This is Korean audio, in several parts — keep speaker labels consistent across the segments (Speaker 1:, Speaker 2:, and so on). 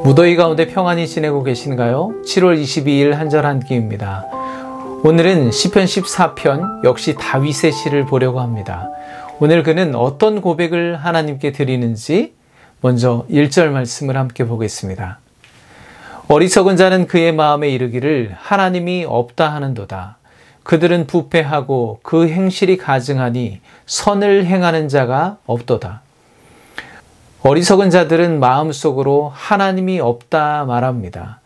Speaker 1: 무더위 가운데 평안히 지내고 계신가요? 7월 22일 한절 한끼입니다. 오늘은 시편 14편 역시 다윗의 시를 보려고 합니다. 오늘 그는 어떤 고백을 하나님께 드리는지 먼저 1절 말씀을 함께 보겠습니다. 어리석은 자는 그의 마음에 이르기를 하나님이 없다 하는도다. 그들은 부패하고 그 행실이 가증하니 선을 행하는 자가 없도다. 어리석은 자들은 마음속으로 하나님이 없다 말합니다.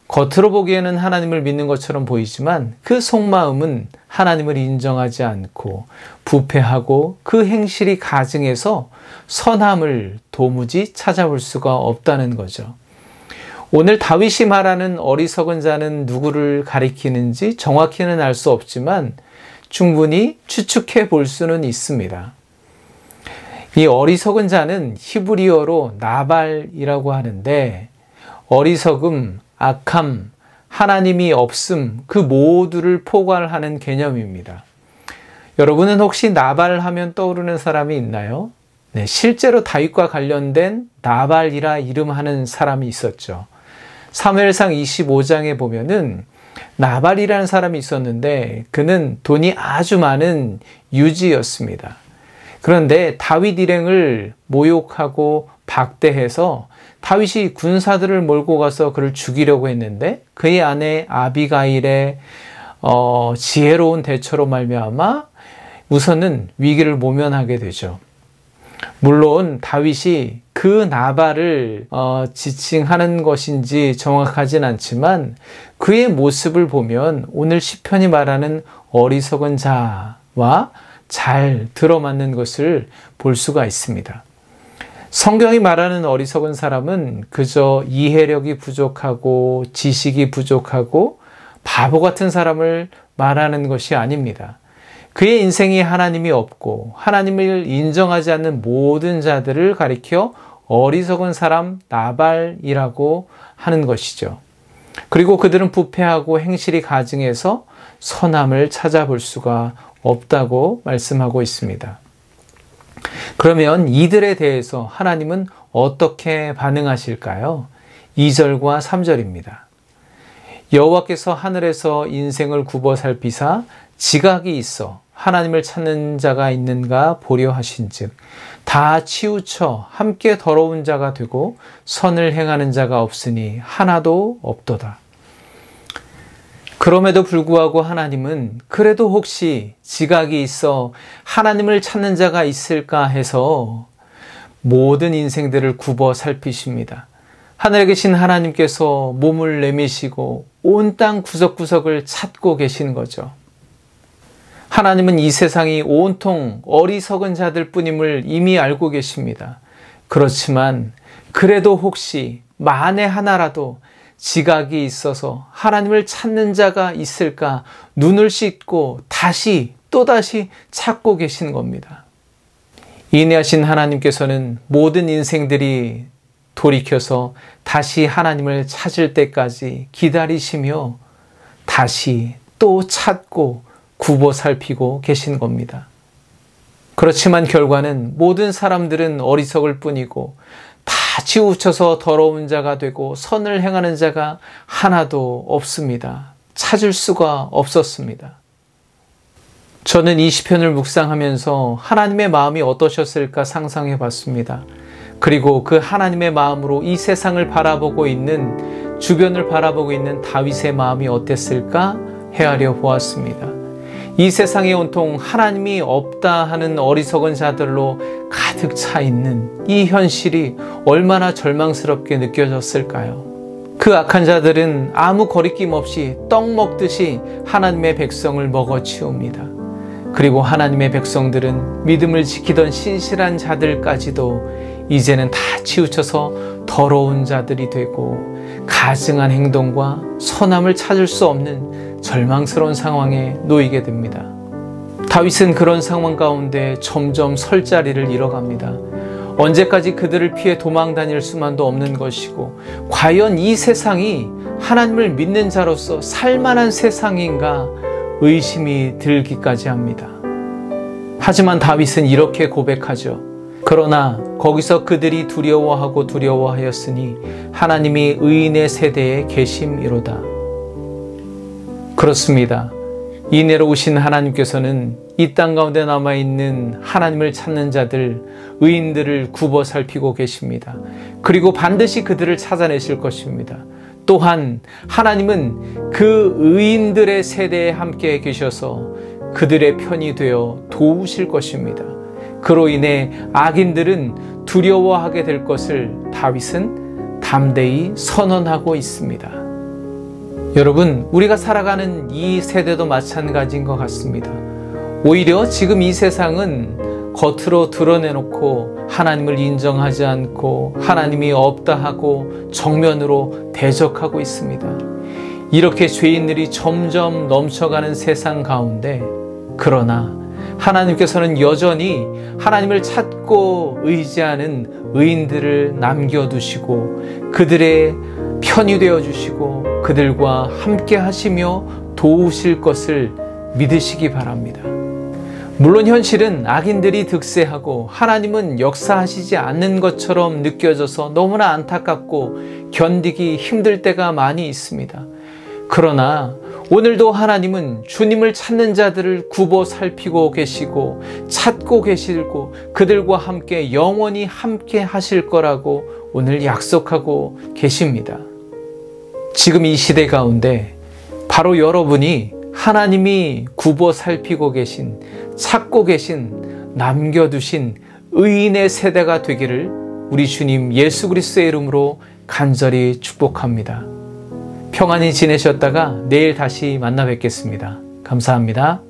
Speaker 1: 겉으로 보기에는 하나님을 믿는 것처럼 보이지만 그 속마음은 하나님을 인정하지 않고 부패하고 그 행실이 가증해서 선함을 도무지 찾아볼 수가 없다는 거죠. 오늘 다윗이 말하는 어리석은 자는 누구를 가리키는지 정확히는 알 수 없지만 충분히 추측해 볼 수는 있습니다. 이 어리석은 자는 히브리어로 나발이라고 하는데 어리석음, 악함, 하나님이 없음 그 모두를 포괄하는 개념입니다. 여러분은 혹시 나발하면 떠오르는 사람이 있나요? 네, 실제로 다윗과 관련된 나발이라 이름하는 사람이 있었죠. 사무엘상 25장에 보면은 나발이라는 사람이 있었는데 그는 돈이 아주 많은 유지였습니다. 그런데 다윗 일행을 모욕하고 박대해서 다윗이 군사들을 몰고 가서 그를 죽이려고 했는데 그의 아내 아비가일의 지혜로운 대처로 말미암아 우선은 위기를 모면하게 되죠. 물론 다윗이 그 나발을 지칭하는 것인지 정확하진 않지만 그의 모습을 보면 오늘 시편이 말하는 어리석은 자와 잘 들어맞는 것을 볼 수가 있습니다. 성경이 말하는 어리석은 사람은 그저 이해력이 부족하고 지식이 부족하고 바보 같은 사람을 말하는 것이 아닙니다. 그의 인생에 하나님이 없고 하나님을 인정하지 않는 모든 자들을 가리켜 어리석은 사람 나발이라고 하는 것이죠. 그리고 그들은 부패하고 행실이 가증해서 선함을 찾아볼 수가 없다고 말씀하고 있습니다. 그러면 이들에 대해서 하나님은 어떻게 반응하실까요? 2절과 3절입니다. 여호와께서 하늘에서 인생을 굽어 살피사 지각이 있어 하나님을 찾는 자가 있는가 보려 하신즉 다 치우쳐 함께 더러운 자가 되고 선을 행하는 자가 없으니 하나도 없도다. 그럼에도 불구하고 하나님은 그래도 혹시 지각이 있어 하나님을 찾는 자가 있을까 해서 모든 인생들을 굽어 살피십니다. 하늘에 계신 하나님께서 몸을 내미시고 온 땅 구석구석을 찾고 계신 거죠. 하나님은 이 세상이 온통 어리석은 자들 뿐임을 이미 알고 계십니다. 그렇지만 그래도 혹시 만에 하나라도 지각이 있어서 하나님을 찾는 자가 있을까 눈을 씻고 다시 또다시 찾고 계신 겁니다. 인내하신 하나님께서는 모든 인생들이 돌이켜서 다시 하나님을 찾을 때까지 기다리시며 다시 또 찾고 굽어 살피고 계신 겁니다. 그렇지만 결과는 모든 사람들은 어리석을 뿐이고 다 치우쳐서 더러운 자가 되고 선을 행하는 자가 하나도 없습니다. 찾을 수가 없었습니다. 저는 이 시편을 묵상하면서 하나님의 마음이 어떠셨을까 상상해 봤습니다. 그리고 그 하나님의 마음으로 이 세상을 바라보고 있는, 주변을 바라보고 있는 다윗의 마음이 어땠을까 헤아려 보았습니다. 이 세상에 온통 하나님이 없다 하는 어리석은 자들로 가득 차 있는 이 현실이 얼마나 절망스럽게 느껴졌을까요? 그 악한 자들은 아무 거리낌 없이 떡 먹듯이 하나님의 백성을 먹어치웁니다. 그리고 하나님의 백성들은 믿음을 지키던 신실한 자들까지도 이제는 다 치우쳐서 더러운 자들이 되고 가증한 행동과 선함을 찾을 수 없는 절망스러운 상황에 놓이게 됩니다. 다윗은 그런 상황 가운데 점점 설 자리를 잃어갑니다. 언제까지 그들을 피해 도망 다닐 수만도 없는 것이고 과연 이 세상이 하나님을 믿는 자로서 살만한 세상인가 의심이 들기까지 합니다. 하지만 다윗은 이렇게 고백하죠. 그러나 거기서 그들이 두려워하였으니 하나님이 의인의 세대에 계심이로다. 그렇습니다. 인애로우신 하나님께서는 이 땅 가운데 남아있는 하나님을 찾는 자들, 의인들을 굽어 살피고 계십니다. 그리고 반드시 그들을 찾아내실 것입니다. 또한 하나님은 그 의인들의 세대에 함께 계셔서 그들의 편이 되어 도우실 것입니다. 그로 인해 악인들은 두려워하게 될 것을 다윗은 담대히 선언하고 있습니다. 여러분, 우리가 살아가는 이 세대도 마찬가지인 것 같습니다. 오히려 지금 이 세상은 겉으로 드러내놓고 하나님을 인정하지 않고 하나님이 없다 하고 정면으로 대적하고 있습니다. 이렇게 죄인들이 점점 넘쳐가는 세상 가운데, 그러나 하나님께서는 여전히 하나님을 찾고 의지하는 의인들을 남겨두시고 그들의 편이 되어주시고 그들과 함께 하시며 도우실 것을 믿으시기 바랍니다. 물론 현실은 악인들이 득세하고 하나님은 역사하시지 않는 것처럼 느껴져서 너무나 안타깝고 견디기 힘들 때가 많이 있습니다. 그러나 오늘도 하나님은 주님을 찾는 자들을 굽어 살피고 계시고 찾고 계시고 그들과 함께 영원히 함께 하실 거라고 오늘 약속하고 계십니다. 지금 이 시대 가운데 바로 여러분이 하나님이 굽어 살피고 계신, 찾고 계신, 남겨두신 의인의 세대가 되기를 우리 주님 예수 그리스도의 이름으로 간절히 축복합니다. 평안히 지내셨다가 내일 다시 만나 뵙겠습니다. 감사합니다.